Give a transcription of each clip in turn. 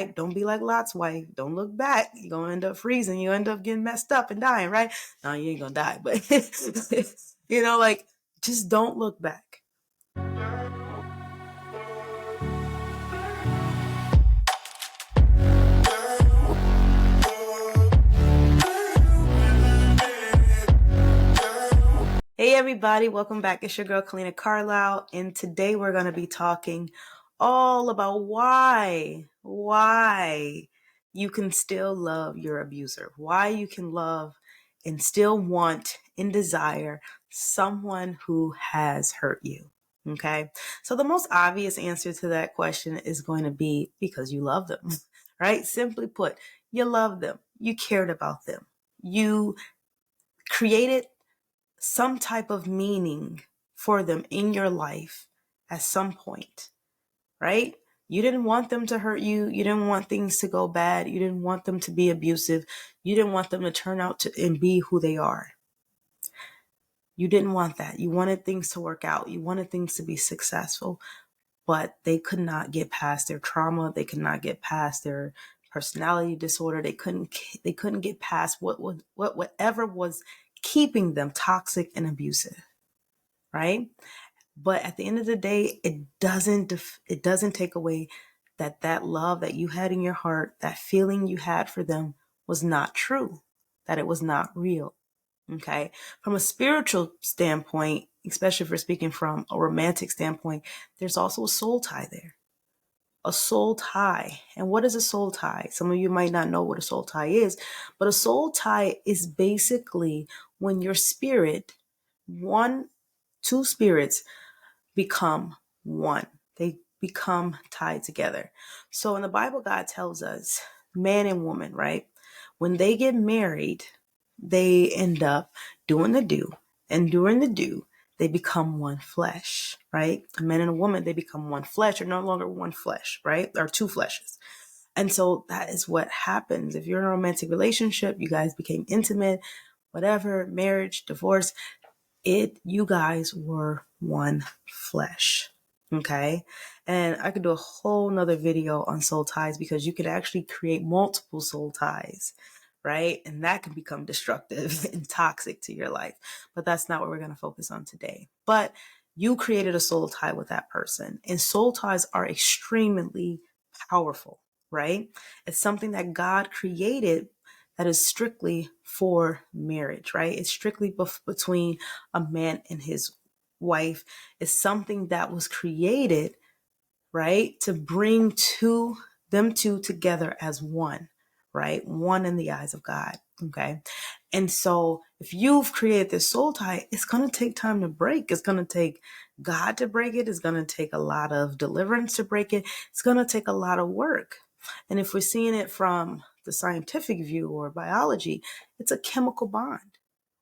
Don't be like Lot's wife. Don't look back. You're going to end up freezing. You end up getting messed up and dying, right? No, you ain't going to die. But, like, just don't look back. Hey everybody, welcome back. It's your girl Kalina Carlisle, and today we're going to be talking all about why you can still love your abuser, why you can love and still want and desire someone who has hurt you. Okay, so the most obvious answer to that question is going to be because you love them, right? Simply put, you love them, you cared about them, you created some type of meaning for them in your life at some point, right? You didn't want them to hurt you. You didn't want things to go bad. You didn't want them to be abusive. You didn't want them to turn out to and be who they are. You didn't want that. You wanted things to work out. You wanted things to be successful, but they could not get past their trauma. They could not get past their personality disorder. They couldn't get past whatever was keeping them toxic and abusive, right? But at the end of the day, it doesn't take away that love that you had in your heart, that feeling you had for them was not true, that it was not real. Okay. From a spiritual standpoint, especially if we're speaking from a romantic standpoint, there's also a soul tie there. A soul tie. And what is a soul tie? Some of you might not know what a soul tie is, but a soul tie is basically when your spirit, two spirits become one. They become tied together. So in the Bible, God tells us, man and woman, right? When they get married, they end up doing the do. And during the do, they become one flesh, right? A man and a woman, they become one flesh, or no longer one flesh, right? Or two fleshes. And so that is what happens. If you're in a romantic relationship, you guys became intimate, whatever, marriage, divorce, you guys were one flesh. Okay. And I could do a whole nother video on soul ties because you could actually create multiple soul ties, right? And that can become destructive and toxic to your life. But that's not what we're going to focus on today. But you created a soul tie with that person, and soul ties are extremely powerful, right? It's something that God created that is strictly for marriage, right? It's strictly between a man and his wife. It's something that was created, right, to bring them two together as one, right? One in the eyes of God. Okay. And so if you've created this soul tie, it's going to take time to break. It's going to take God to break it. It's going to take a lot of deliverance to break it. It's going to take a lot of work. And if we're seeing it from the scientific view or biology, it's a chemical bond,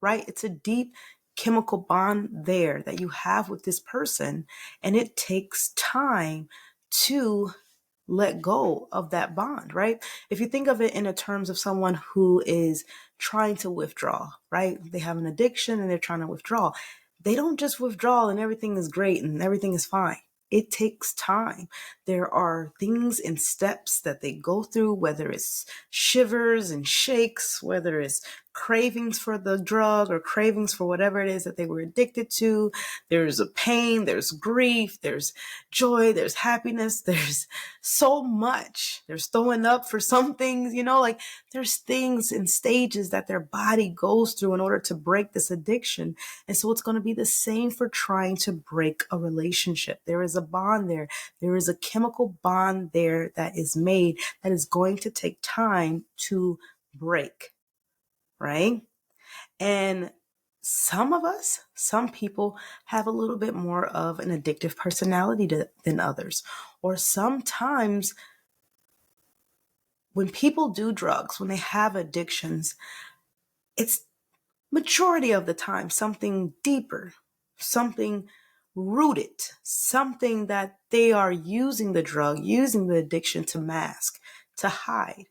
right? It's a deep chemical bond there that you have with this person. And it takes time to let go of that bond, right? If you think of it in the terms of someone who is trying to withdraw, right? They have an addiction and they're trying to withdraw. They don't just withdraw and everything is great and everything is fine. It takes time. There are things and steps that they go through, whether it's shivers and shakes, whether it's cravings for the drug or cravings for whatever it is that they were addicted to. There's a pain, there's grief, there's joy, there's happiness, there's so much. There's throwing up for some things, like there's things and stages that their body goes through in order to break this addiction. And so it's going to be the same for trying to break a relationship. There is a bond there. There is a chemical bond there that is made that is going to take time to break, right? And some people have a little bit more of an addictive personality than others. Or sometimes when people do drugs, when they have addictions, it's majority of the time something deeper, something rooted, something that they are using the drug, using the addiction to mask, to hide,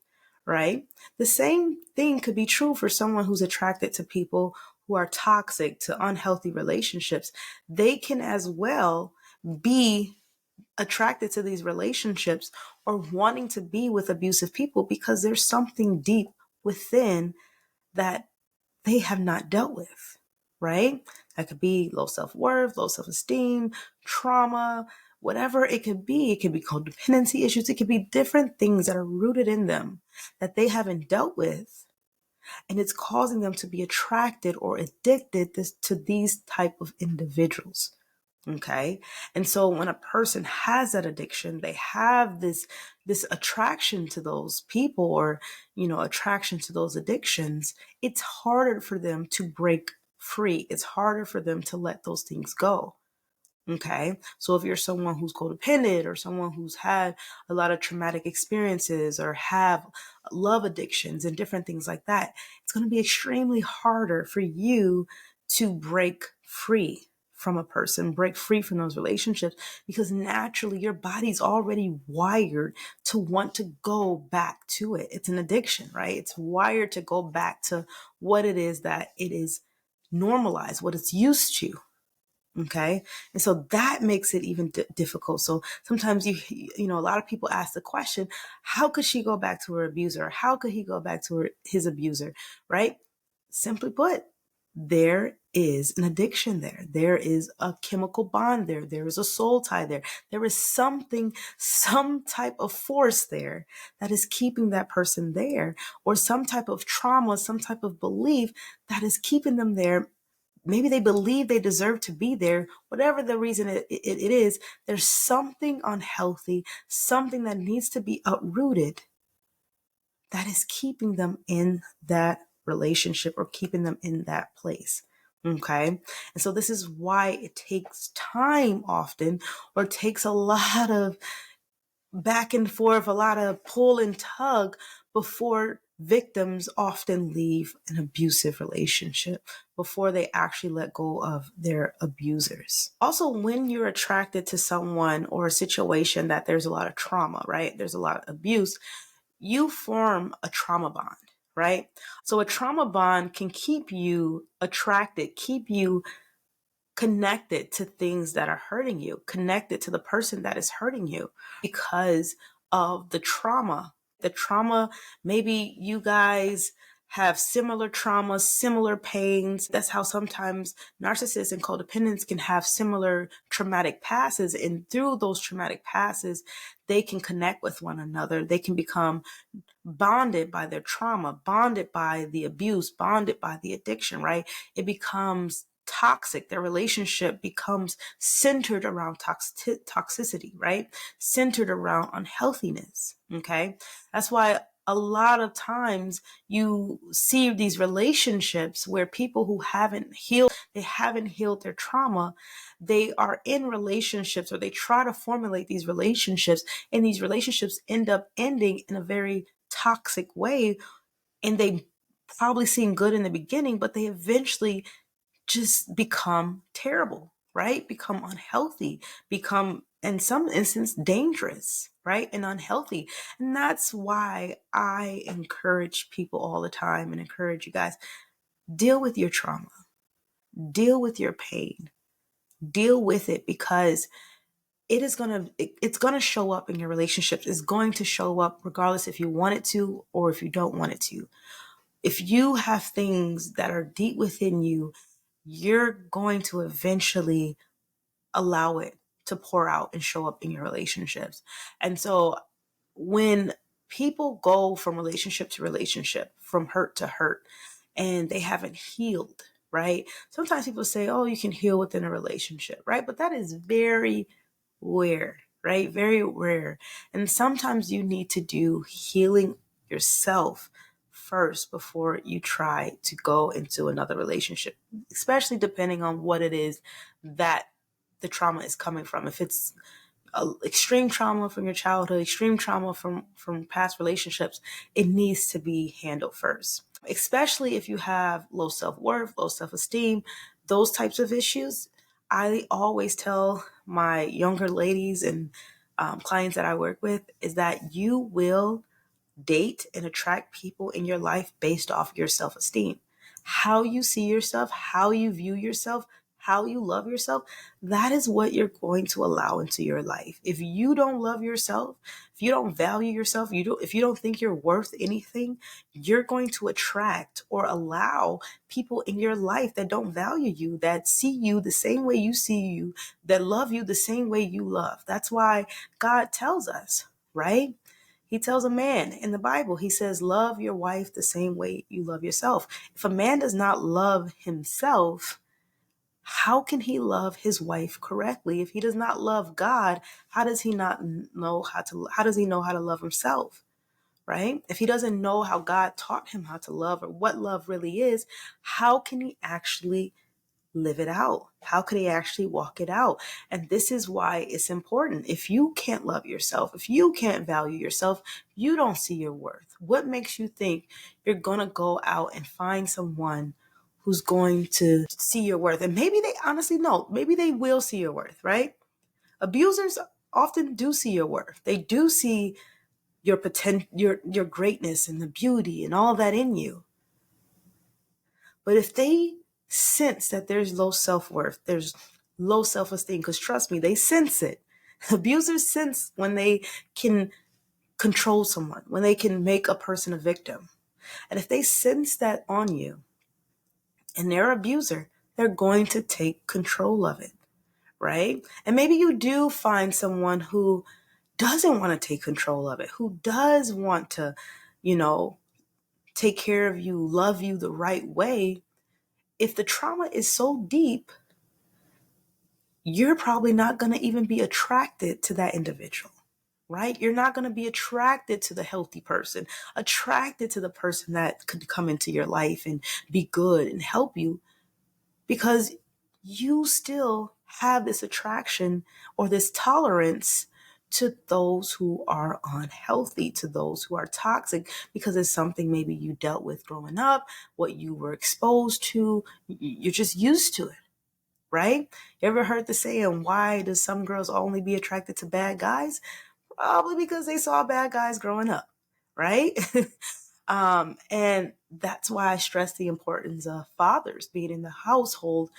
right? The same thing could be true for someone who's attracted to people who are toxic, to unhealthy relationships. They can as well be attracted to these relationships or wanting to be with abusive people because there's something deep within that they have not dealt with, right? That could be low self-worth, low self-esteem, trauma, whatever it could be. It could be codependency issues. It could be different things that are rooted in them that they haven't dealt with. And it's causing them to be attracted or addicted to these type of individuals. Okay. And so when a person has that addiction, they have this attraction to those people or, attraction to those addictions, it's harder for them to break free. It's harder for them to let those things go. Okay. So if you're someone who's codependent or someone who's had a lot of traumatic experiences or have love addictions and different things like that, it's going to be extremely harder for you to break free from a person, break free from those relationships, because naturally your body's already wired to want to go back to it. It's an addiction, right? It's wired to go back to what it is that it is normalized, what it's used to. Okay. And so that makes it even difficult. So sometimes a lot of people ask the question, how could she go back to her abuser? How could he go back to his abuser? Right? Simply put, there is an addiction there. There is a chemical bond there. There is a soul tie there. There is something, some type of force there that is keeping that person there, or some type of trauma, some type of belief that is keeping them there. Maybe they believe they deserve to be there. Whatever the reason it is, there's something unhealthy, something that needs to be uprooted that is keeping them in that relationship or keeping them in that place. Okay. And so this is why it takes time often, or takes a lot of back and forth, a lot of pull and tug before victims often leave an abusive relationship, before they actually let go of their abusers. Also, when you're attracted to someone or a situation that there's a lot of trauma, right? There's a lot of abuse, you form a trauma bond, right? So a trauma bond can keep you attracted, keep you connected to things that are hurting you, connected to the person that is hurting you because of the trauma. The trauma, maybe you guys have similar traumas, similar pains. That's how sometimes narcissists and codependents can have similar traumatic passes. And through those traumatic passes, they can connect with one another. They can become bonded by their trauma, bonded by the abuse, bonded by the addiction, right? It becomes toxic. Their relationship becomes centered around toxicity, right? Centered around unhealthiness. Okay. That's why a lot of times you see these relationships where people who they haven't healed their trauma. They are in relationships, or they try to formulate these relationships, and these relationships end up ending in a very toxic way. And they probably seem good in the beginning, but they eventually just become terrible, right? Become unhealthy, become, in some instances, dangerous, right? And unhealthy. And that's why I encourage people all the time, and encourage you guys, deal with your trauma, deal with your pain, deal with it, because it's going to show up in your relationships. It's going to show up regardless if you want it to or if you don't want it to. If you have things that are deep within you, you're going to eventually allow it to pour out and show up in your relationships. And so when people go from relationship to relationship, from hurt to hurt, and they haven't healed, right? Sometimes people say, oh, you can heal within a relationship, right? But that is very rare, right? Very rare. And sometimes you need to do healing yourself first before you try to go into another relationship, especially depending on what it is that the trauma is coming from. If it's extreme trauma from your childhood, extreme trauma from past relationships, it needs to be handled first. Especially if you have low self-worth, low self-esteem, those types of issues. I always tell my younger ladies and clients that I work with is that you will date and attract people in your life based off your self-esteem. How you see yourself, how you view yourself, how you love yourself, that is what you're going to allow into your life. If you don't love yourself, if you don't value yourself, if you don't think you're worth anything, you're going to attract or allow people in your life that don't value you, that see you the same way you see you, that love you the same way you love. That's why God tells us, right? He tells a man in the Bible, he says, love your wife the same way you love yourself. If a man does not love himself, how can he love his wife correctly? If he does not love God, how does he know how to love himself? Right? If he doesn't know how God taught him how to love or what love really is, how can he actually live it out? How can he actually walk it out? And this is why it's important. If you can't love yourself, if you can't value yourself, you don't see your worth. What makes you think you're going to go out and find someone who's going to see your worth? And maybe they honestly know, maybe they will see your worth, right? Abusers often do see your worth. They do see your potential, your greatness and the beauty and all that in you. But if they sense that there's low self-worth, there's low self-esteem, because trust me, they sense it. Abusers sense when they can control someone, when they can make a person a victim. And if they sense that on you and they're an abuser, they're going to take control of it, right? And maybe you do find someone who doesn't want to take control of it, who does want to, take care of you, love you the right way. If the trauma is so deep, you're probably not going to even be attracted to that individual, right? You're not going to be attracted to the healthy person, attracted to the person that could come into your life and be good and help you, because you still have this attraction or this tolerance to those who are unhealthy, to those who are toxic, because it's something maybe you dealt with growing up, what you were exposed to, you're just used to it, right? You ever heard the saying, why does some girls only be attracted to bad guys? Probably because they saw bad guys growing up, right? And that's why I stress the importance of fathers being in the household,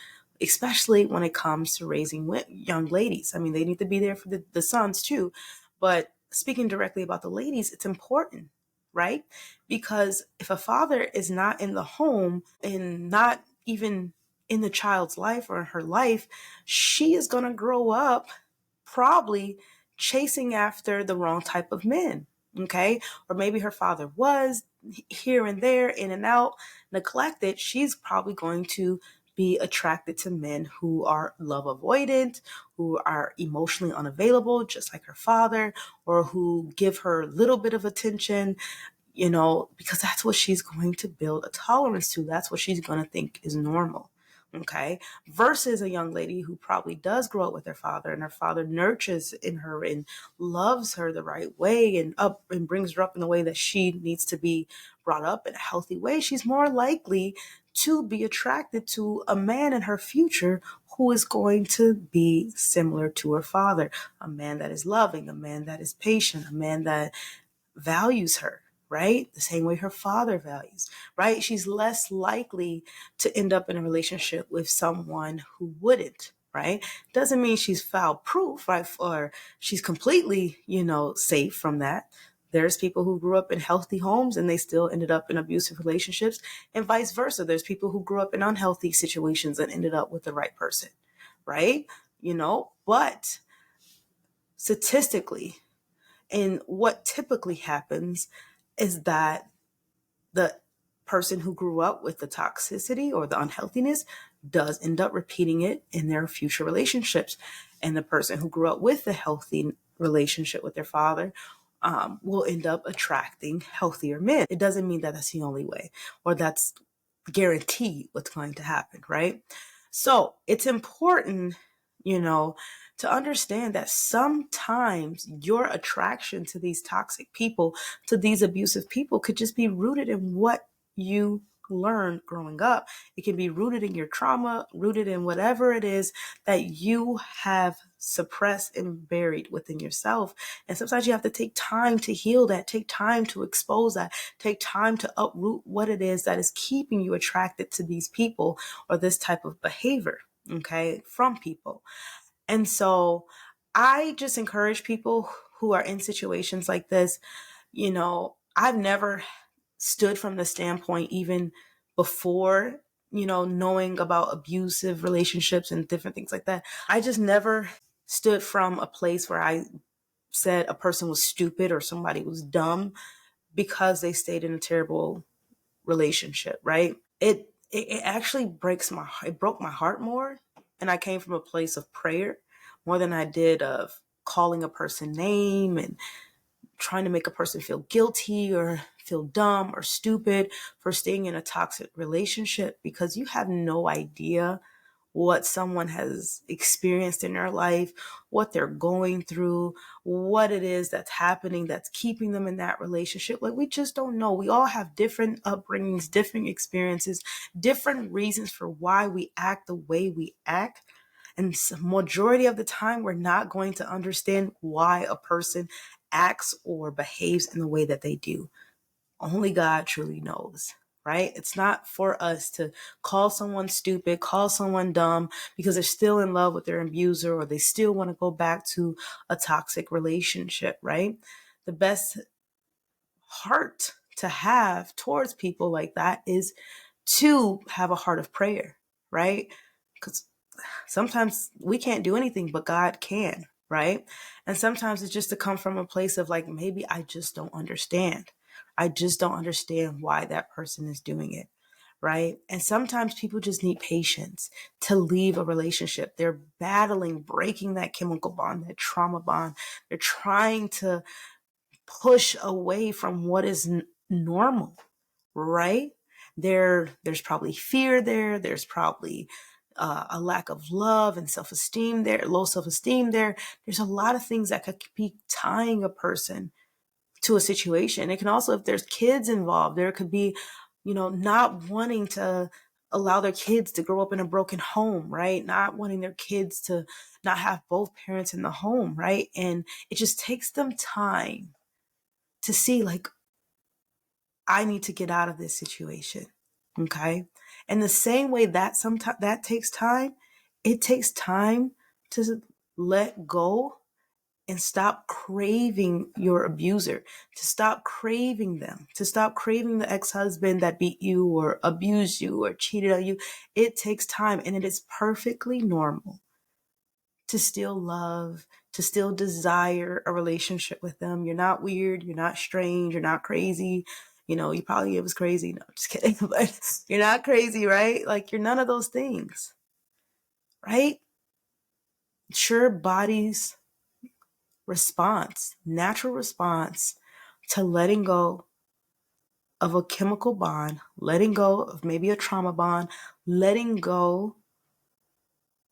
especially when it comes to raising young ladies. I mean, they need to be there for the sons too. But speaking directly about the ladies, it's important, right? Because if a father is not in the home and not even in the child's life or her life, she is going to grow up probably chasing after the wrong type of men. Okay. Or maybe her father was here and there, in and out, neglected. She's probably going to be attracted to men who are love avoidant, who are emotionally unavailable, just like her father, or who give her a little bit of attention, because that's what she's going to build a tolerance to. That's what she's going to think is normal. Okay. Versus a young lady who probably does grow up with her father, and her father nurtures in her and loves her the right way and brings her up in the way that she needs to be brought up in a healthy way. She's more likely to be attracted to a man in her future who is going to be similar to her father, a man that is loving, a man that is patient, a man that values her, right? The same way her father values, right? She's less likely to end up in a relationship with someone who wouldn't, right? Doesn't mean she's foul proof, right? Or she's completely, safe from that. There's people who grew up in healthy homes and they still ended up in abusive relationships, and vice versa. There's people who grew up in unhealthy situations and ended up with the right person, right? But statistically, and what typically happens is that the person who grew up with the toxicity or the unhealthiness does end up repeating it in their future relationships. And the person who grew up with the healthy relationship with their father will end up attracting healthier men. It doesn't mean that that's the only way or that's guaranteed what's going to happen, right? So it's important, to understand that sometimes your attraction to these toxic people, to these abusive people, could just be rooted in what you learned growing up. It can be rooted in your trauma, rooted in whatever it is that you have suppressed and buried within yourself. And sometimes you have to take time to heal that, take time to expose that, take time to uproot what it is that is keeping you attracted to these people or this type of behavior. okay, from people. And so I just encourage people who are in situations like this. I've never stood from the standpoint, even before, knowing about abusive relationships and different things like that. I just never stood from a place where I said a person was stupid or somebody was dumb because they stayed in a terrible relationship, right? It actually it broke my heart more. And I came from a place of prayer more than I did of calling a person name and trying to make a person feel guilty or feel dumb or stupid for staying in a toxic relationship, because you have no idea what someone has experienced in their life, what they're going through, what it is that's happening that's keeping them in that relationship. Like, we just don't know. We all have different upbringings, different experiences, different reasons for why we act the way we act. And majority of the time, we're not going to understand why a person acts or behaves in the way that they do. Only God truly knows, right? It's not for us to call someone stupid, call someone dumb because they're still in love with their abuser or they still want to go back to a toxic relationship, right? The best heart to have towards people like that is to have a heart of prayer, right? Because sometimes we can't do anything, but God can, right? And sometimes it's just to come from a place of like, maybe I just don't understand. I just don't understand why that person is doing it, right? And sometimes people just need patience to leave a relationship. They're battling, breaking that chemical bond, that trauma bond. They're trying to push away from what is normal, right? There's probably fear there. There's probably a lack of love and self-esteem there, low self-esteem there. There's a lot of things that could be tying a person to a situation. It can also, if there's kids involved, there could be, not wanting to allow their kids to grow up in a broken home, right? Not wanting their kids to not have both parents in the home, right? And it just takes them time to see, like, I need to get out of this situation. Okay. And the same way that sometimes that takes time, it takes time to let go and stop craving your abuser, to stop craving them, to stop craving the ex-husband that beat you or abused you or cheated on you. It takes time, and it is perfectly normal to still love, to still desire a relationship with them. You're not weird. You're not strange. You're not crazy. You probably, it was crazy. No, I'm just kidding. But you're not crazy, right? Like, you're none of those things, right? Sure, body's response, natural response to letting go of a chemical bond, letting go of maybe a trauma bond, letting go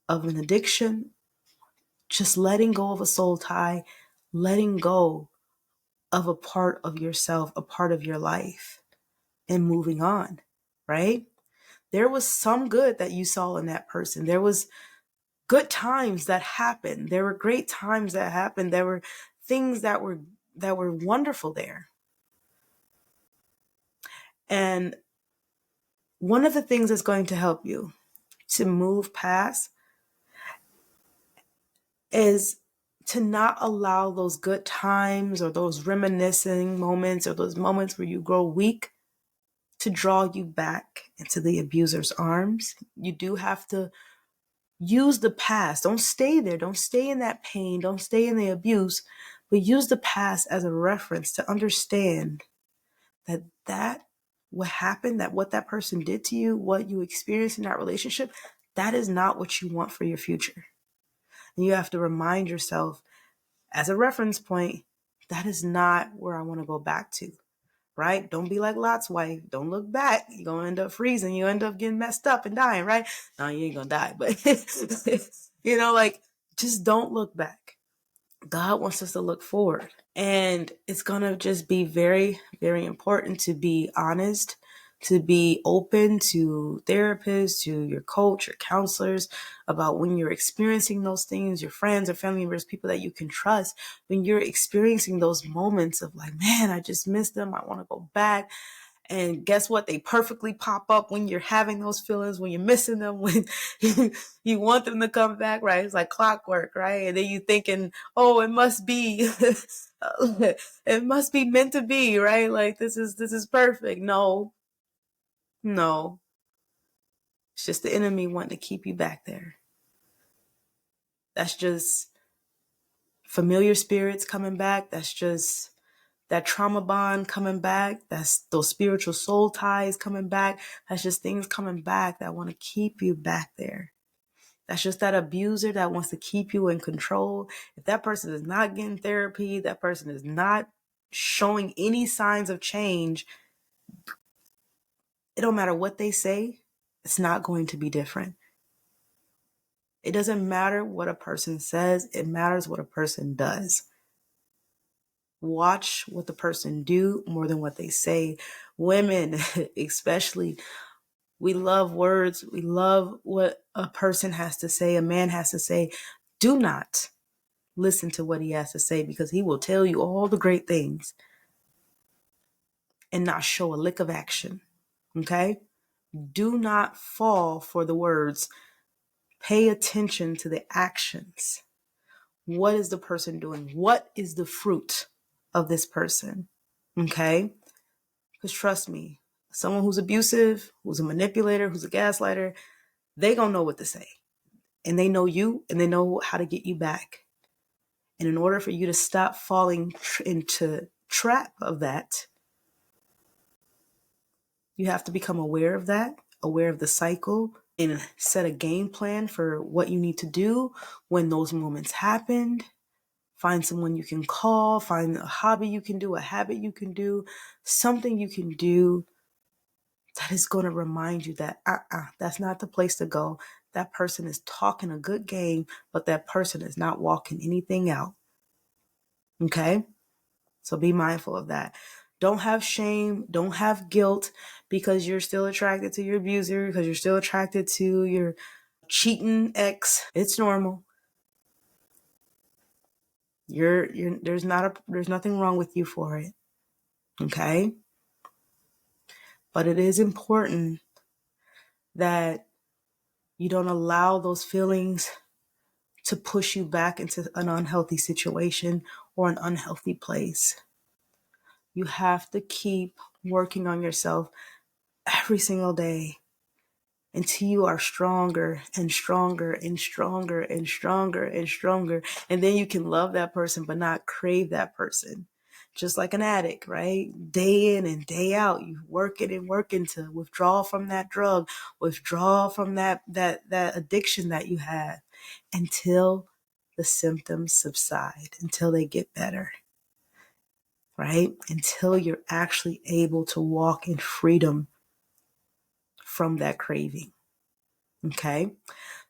of an addiction, just letting go of a soul tie, letting go of a part of yourself, a part of your life, and moving on, right? There was some good that you saw in that person. There was good times that happened. There were great times that happened. There were things that were wonderful there. And one of the things that's going to help you to move past is to not allow those good times or those reminiscing moments or those moments where you grow weak to draw you back into the abuser's arms. You do have to use the past. Don't stay there. Don't stay in that pain. Don't stay in the abuse, but use the past as a reference to understand that what happened, that what that person did to you, what you experienced in that relationship, that is not what you want for your future. And you have to remind yourself as a reference point, that is not where I want to go back to, right? Don't be like Lot's wife. Don't look back. You're going to end up freezing. You end up getting messed up and dying, right? No, you ain't going to die, but like, just don't look back. God wants us to look forward. And it's going to just be very, very important to be honest, to be open to therapists, to your coach, your counselors about when you're experiencing those things, your friends or family members, people that you can trust, when you're experiencing those moments of like, man, I just miss them. I want to go back. And guess what? They perfectly pop up when you're having those feelings, when you're missing them, when you want them to come back, right? It's like clockwork, right? And then you thinking, oh, it must be, it must be meant to be, right? Like this is perfect. No, no. It's just the enemy wanting to keep you back there. That's just familiar spirits coming back. That's just that trauma bond coming back. That's those spiritual soul ties coming back. That's just things coming back that want to keep you back there. That's just that abuser that wants to keep you in control. If that person is not getting therapy, that person is not showing any signs of change, it don't matter what they say, it's not going to be different. It doesn't matter what a person says, it matters what a person does. Watch what the person do more than what they say. Women, especially, we love words. We love what a person has to say, a man has to say. Do not listen to what he has to say, because he will tell you all the great things and not show a lick of action. Okay? Do not fall for the words. Pay attention to the actions. What is the person doing? What is the fruit of this person? Okay? Because trust me, someone who's abusive, who's a manipulator, who's a gaslighter, they gonna know what to say. And they know you, and they know how to get you back. And in order for you to stop falling into trap of that, you have to become aware of that, aware of the cycle, and set a game plan for what you need to do when those moments happened. Find someone you can call, find a hobby you can do, a habit you can do, something you can do that is going to remind you that that's not the place to go. That person is talking a good game, but that person is not walking anything out. Okay? So be mindful of that. Don't have shame. Don't have guilt because you're still attracted to your abuser, because you're still attracted to your cheating ex. It's normal. There's nothing wrong with you for it. Okay? But it is important that you don't allow those feelings to push you back into an unhealthy situation or an unhealthy place. You have to keep working on yourself every single day until you are stronger and stronger and stronger and stronger and stronger. And then you can love that person, but not crave that person. Just like an addict, right? Day in and day out, you working and working to withdraw from that drug, withdraw from that addiction that you have until the symptoms subside, until they get better, right? Until you're actually able to walk in freedom from that craving. Okay.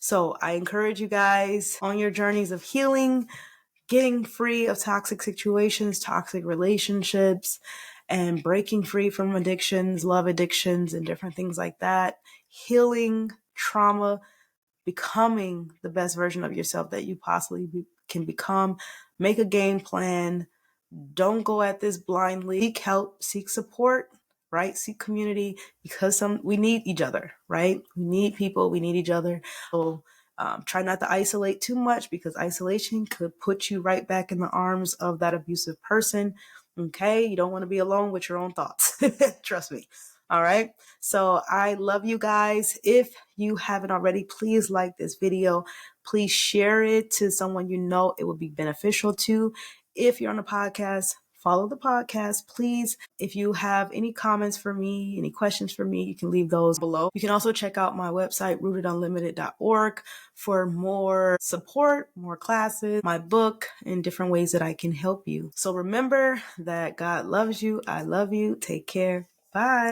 So I encourage you guys on your journeys of healing, getting free of toxic situations, toxic relationships, and breaking free from addictions, love addictions, and different things like that. Healing trauma, becoming the best version of yourself that you possibly can become. Make a game plan. Don't go at this blindly. Seek help, seek support, right? Seek community, because we need each other, right? We need people, we need each other. So try not to isolate too much, because isolation could put you right back in the arms of that abusive person. Okay? You don't want to be alone with your own thoughts. Trust me. All right. So I love you guys. If you haven't already, please like this video. Please share it to someone you know it would be beneficial to. If you're on the podcast, follow the podcast, please. If you have any comments for me, any questions for me, you can leave those below. You can also check out my website, rootedunlimited.org, for more support, more classes, my book, and different ways that I can help you. So remember that God loves you. I love you. Take care. Bye.